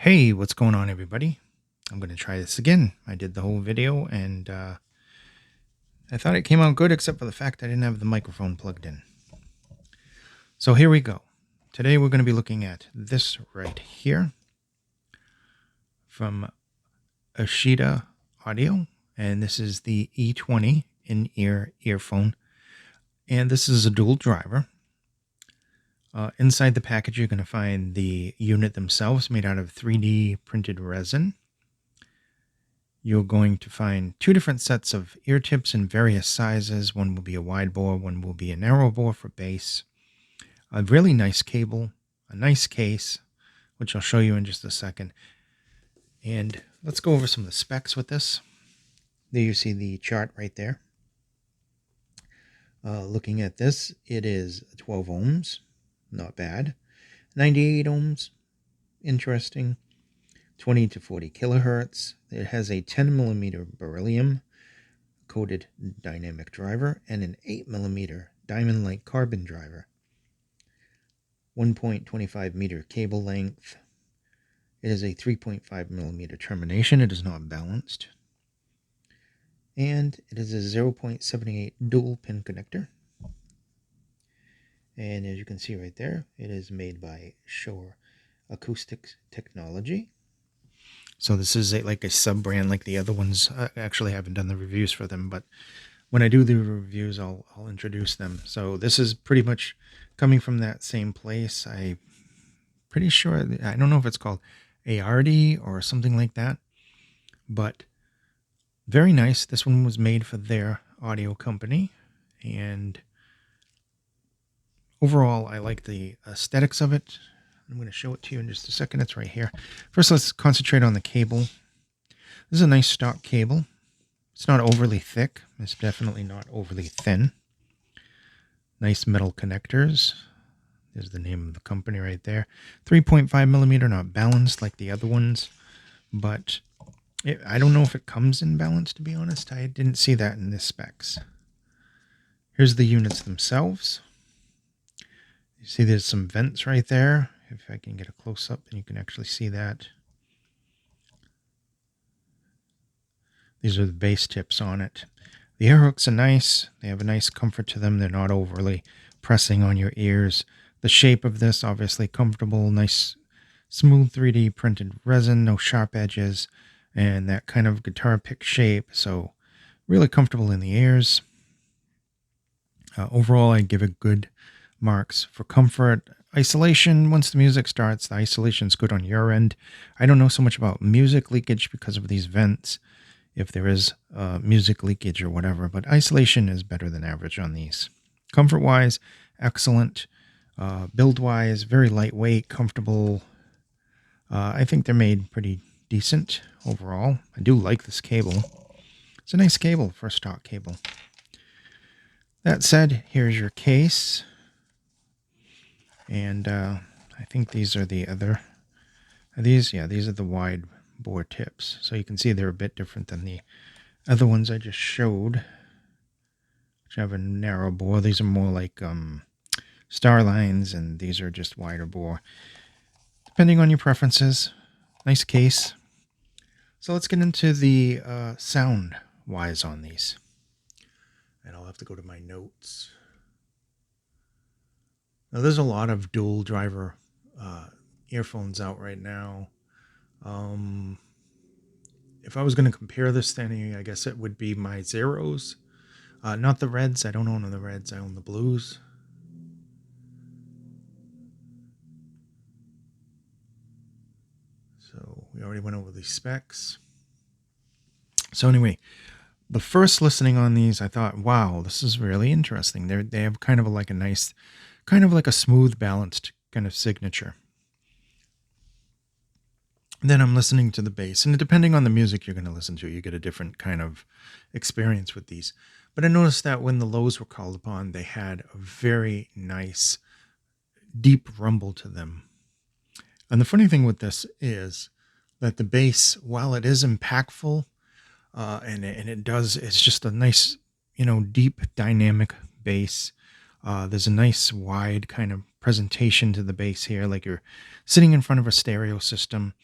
Hey, what's going on, everybody? I'm going to try this again. I did the whole video and I thought it came out good, except for the fact I didn't have the microphone plugged in. So here we go. Today we're going to be looking at this right here from Aoshida Audio, and this is the E20 in-ear earphone, and this is a dual driver. Inside the package, you're going to find the unit themselves made out of 3D printed resin. You're going to find two different sets of ear tips in various sizes. One will be a wide bore, one will be a narrow bore for bass. A really nice cable, a nice case, which I'll show you in just a second. And let's go over some of the specs with this. There you see the chart right there. Looking at this, it is 12 ohms, not bad. 98 ohms, interesting. 20 to 40 kilohertz. It has a 10 millimeter beryllium coated dynamic driver and an 8 millimeter diamond-like carbon driver. 1.25 meter cable length. It is a 3.5 millimeter termination. It is not balanced. And it is a 0.78 dual pin connector. And as you can see right there, it is made by Shore Acoustics Technology. So this is like a sub-brand like the other ones. I actually haven't done the reviews for them, but when I do the reviews, I'll introduce them. So this is pretty much coming from that same place. I'm pretty sure, I don't know if it's called ARD or something like that, but very nice. This one was made for their audio company, and overall, I like the aesthetics of it. I'm going to show it to you in just a second. It's right here. First, let's concentrate on the cable. This is a nice stock cable. It's not overly thick. It's definitely not overly thin. Nice metal connectors. There's the name of the company right there. 3.5 millimeter, not balanced like the other ones, but I don't know if it comes in balance, to be honest. I didn't see that in the specs. Here's the units themselves. You see there's some vents right there. If I can get a close-up, and you can actually see that. These are the bass tips on it. The air hooks are nice. They have a nice comfort to them. They're not overly pressing on your ears. The shape of this, obviously comfortable, nice, smooth 3D printed resin, no sharp edges, and that kind of guitar pick shape. So really comfortable in the ears. Overall, I give it good marks for comfort. Isolation, once the music starts, the isolation is good on your end. I don't know so much about music leakage because of these vents, if there is music leakage or whatever, but isolation is better than average on these. Comfort-wise, excellent. Build-wise, very lightweight, comfortable. I think they're made pretty decent overall. I do like this cable. It's a nice cable for a stock cable. That said, here's your case. And I think these are the other, these are the wide bore tips. So you can see they're a bit different than the other ones I just showed, which have a narrow bore. These are more like star lines, and these are just wider bore. Depending on your preferences. Nice case. So let's get into the sound-wise on these. And I'll have to go to my notes. Now, there's a lot of dual driver earphones out right now. If I was going to compare this to any, I guess it would be my Zeros. Not the Reds. I don't own the Reds. I own the Blues. So we already went over the specs. So anyway, the first listening on these, I thought, wow, this is really interesting. They have kind of like a nice, kind of like a smooth, balanced kind of signature. Then I'm listening to the bass, and depending on the music you're going to listen to, you get a different kind of experience with these. But I noticed that when the lows were called upon, they had a very nice, deep rumble to them. And the funny thing with this is that the bass, while it is impactful, it's just a nice, deep dynamic bass. There's a nice wide kind of presentation to the bass here, like you're sitting in front of a stereo system.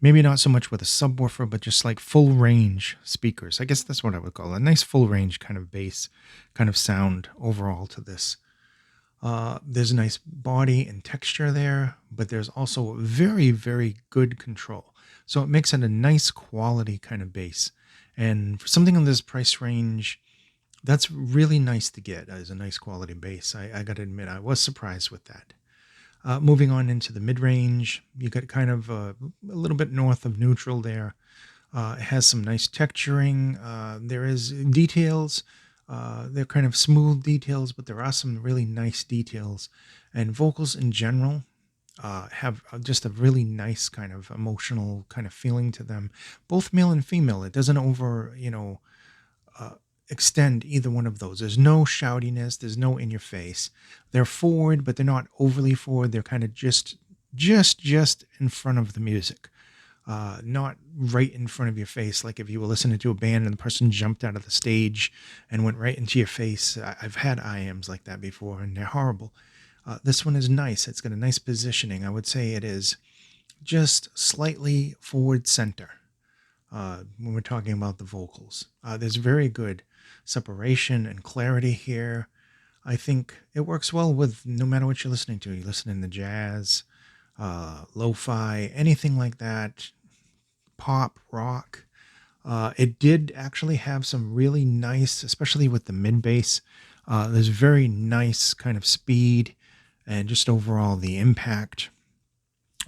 Maybe not so much with a subwoofer, but just like full range speakers. I guess that's what I would call it. A nice full range kind of bass kind of sound overall to this. There's a nice body and texture there, but there's also very, very good control. So it makes it a nice quality kind of bass. And for something in this price range, that's really nice to get as a nice quality bass. I got to admit, I was surprised with that. Moving on into the mid-range, you got kind of a little bit north of neutral there. It has some nice texturing. There is details. They're kind of smooth details, but there are some really nice details. And vocals in general have just a really nice kind of emotional kind of feeling to them, both male and female. It doesn't uh, extend either one of those. There's no shoutiness. There's no in your face. They're forward, but they're not overly forward. They're kind of just in front of the music. Not right in front of your face, like if you were listening to a band and the person jumped out of the stage and went right into your face. I've had IMs like that before, and they're horrible. This one is nice. It's got a nice positioning. I would say it is just slightly forward center when we're talking about the vocals. There's very good separation and clarity here. I think it works well with no matter what you're listening to. You're listening to jazz, lo-fi, anything like that, pop, rock. It did actually have some really nice, especially with the mid bass. There's very nice kind of speed and just overall the impact.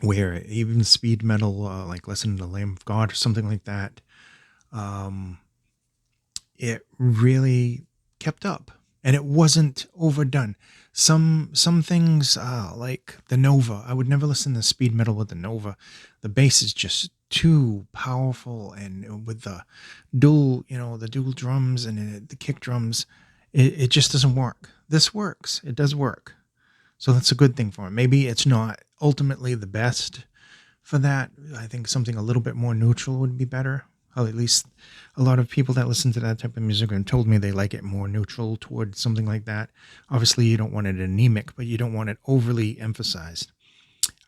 Where even speed metal, like listening to Lamb of God or something like that, um, it really kept up and it wasn't overdone. Some things like the Nova, I would never listen to speed metal with the Nova. The bass is just too powerful, and with the dual drums and the kick drums, it just doesn't work. This works. It does work. So that's a good thing for it. Maybe it's not ultimately the best for that. I think something a little bit more neutral would be better. Well, at least a lot of people that listen to that type of music and told me they like it more neutral towards something like that. Obviously, you don't want it anemic, but you don't want it overly emphasized.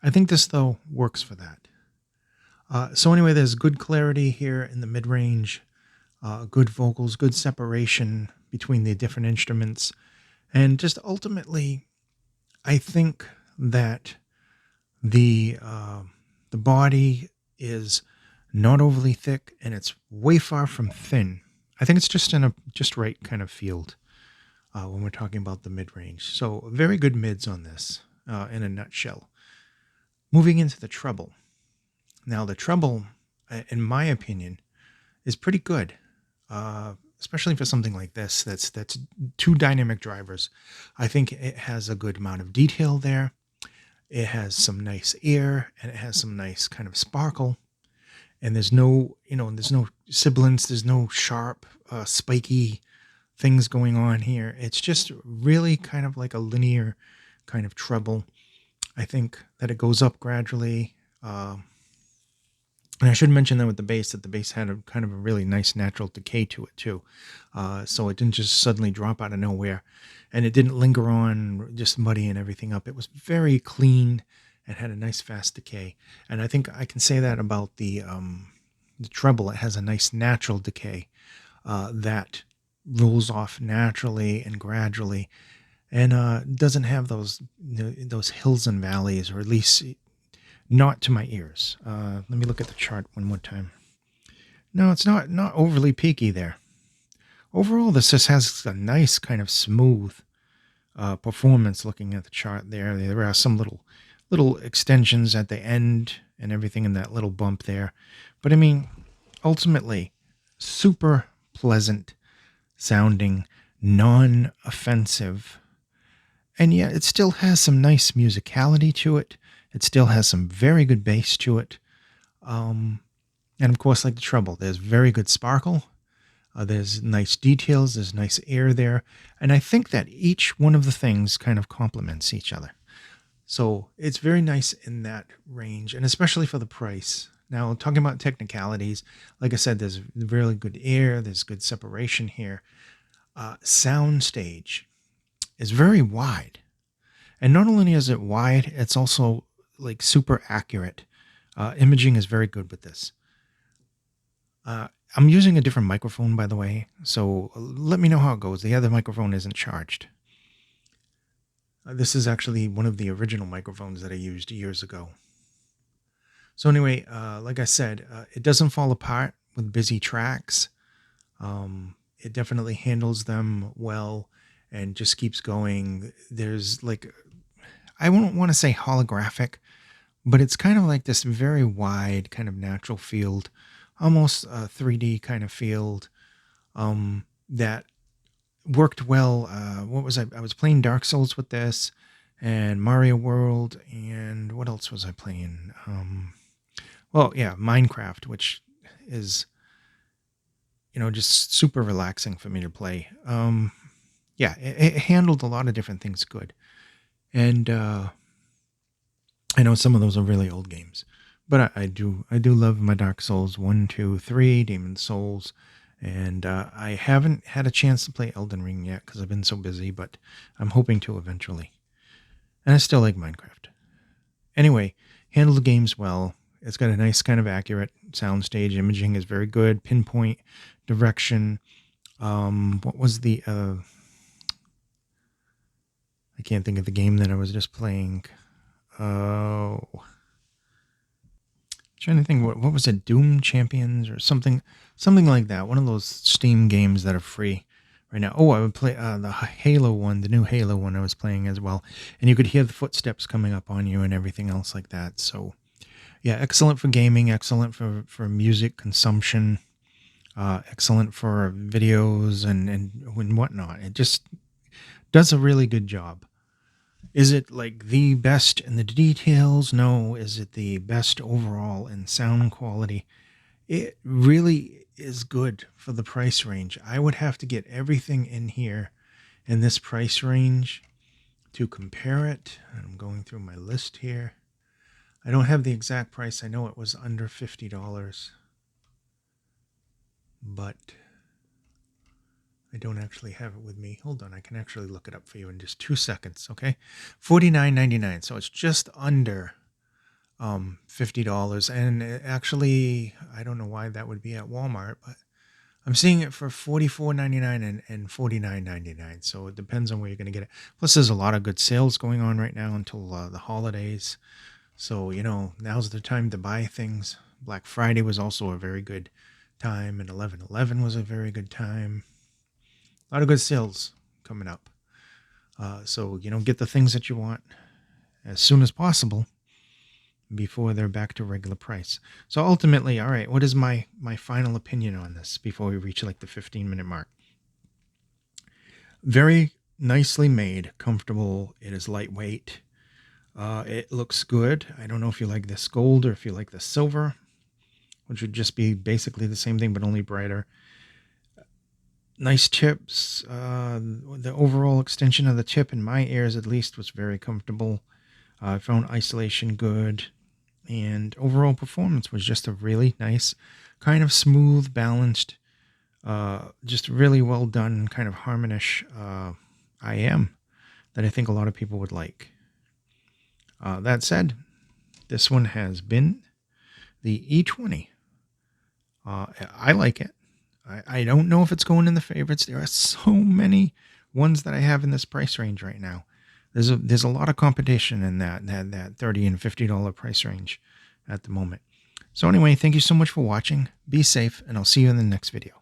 I think this, though, works for that. So anyway, there's good clarity here in the mid-range, good vocals, good separation between the different instruments, and just ultimately, I think that the body is not overly thick, and it's way far from thin. I think it's just in a just right kind of field when we're talking about the mid-range. So very good mids on this in a nutshell. Moving into the treble. Now the treble, in my opinion, is pretty good, especially for something like this. That's two dynamic drivers. I think it has a good amount of detail there. It has some nice air, and it has some nice kind of sparkle. And there's no sibilance. There's no sharp, spiky things going on here. It's just really kind of like a linear kind of treble. I think that it goes up gradually. And I should mention that with the bass, that the bass had a kind of a really nice natural decay to it too. So it didn't just suddenly drop out of nowhere, and it didn't linger on just muddying everything up. It was very clean and had a nice fast decay. And I think I can say that about the treble. It has a nice natural decay that rolls off naturally and gradually, and doesn't have those hills and valleys, or at least not to my ears. Let me look at the chart one more time. No, it's not overly peaky there. Overall, this just has a nice kind of smooth performance. Looking at the chart there are some little extensions at the end and everything in that little bump there. But I mean, ultimately, super pleasant sounding, non-offensive. And yet it still has some nice musicality to it. It still has some very good bass to it. And of course, like the treble, there's very good sparkle. There's nice details. There's nice air there. And I think that each one of the things kind of complements each other. So it's very nice in that range, and especially for the price. Now, talking about technicalities, like I said, there's really good air. There's good separation here. Sound stage is very wide. And not only is it wide, it's also like super accurate. Imaging is very good with this. I'm using a different microphone, by the way, so let me know how it goes. The other microphone isn't charged. This is actually one of the original microphones that I used years ago. So anyway, like I said, it doesn't fall apart with busy tracks. It definitely handles them well and just keeps going. There's like, I won't want to say holographic, but it's kind of like this very wide kind of natural field, almost a 3D kind of field that worked well. What was I was playing Dark Souls with this and Mario World, and what else was I playing? Well, yeah, Minecraft, which is, just super relaxing for me to play. Yeah, it handled a lot of different things good. And I know some of those are really old games, but I do love my Dark Souls 1, 2, 3, Demon Souls, and I haven't had a chance to play Elden Ring yet because I've been so busy, but I'm hoping to eventually. And I still like Minecraft. Anyway, handle the games well. It's got a nice kind of accurate soundstage. Imaging is very good. Pinpoint, direction. What was the... I can't think of the game that I was just playing. Oh... Trying to think, what was it? Doom Champions or something like that. One of those Steam games that are free right now. Oh, I would play the Halo one, the new Halo one I was playing as well. And you could hear the footsteps coming up on you and everything else like that. So yeah, excellent for gaming, excellent for music consumption, excellent for videos and whatnot. It just does a really good job. Is it like the best in the details? No. Is it the best overall in sound quality? It really is good for the price range. I would have to get everything in here in this price range to compare it. I'm going through my list here. I don't have the exact price. I know it was under $50, but I don't actually have it with me. Hold on, I can actually look it up for you in just 2 seconds, okay? $49.99, so it's just under $50. And actually, I don't know why that would be at Walmart, but I'm seeing it for $44.99 and $49.99, so it depends on where you're going to get it. Plus, there's a lot of good sales going on right now until the holidays. So, now's the time to buy things. Black Friday was also a very good time, and 11/11 was a very good time. A lot of good sales coming up. So, get the things that you want as soon as possible before they're back to regular price. So ultimately, all right, what is my final opinion on this before we reach like the 15-minute mark? Very nicely made, comfortable. It is lightweight. It looks good. I don't know if you like this gold or if you like the silver, which would just be basically the same thing but only brighter. Nice tips. The overall extension of the tip in my ears, at least, was very comfortable. I found isolation good, and overall performance was just a really nice, kind of smooth, balanced, just really well done, kind of harmonish IM that I think a lot of people would like. That said, this one has been the E20. I like it. I don't know if it's going in the favorites. There are so many ones that I have in this price range right now. There's a lot of competition in that $30 and $50 price range at the moment. So anyway, thank you so much for watching. Be safe, and I'll see you in the next video.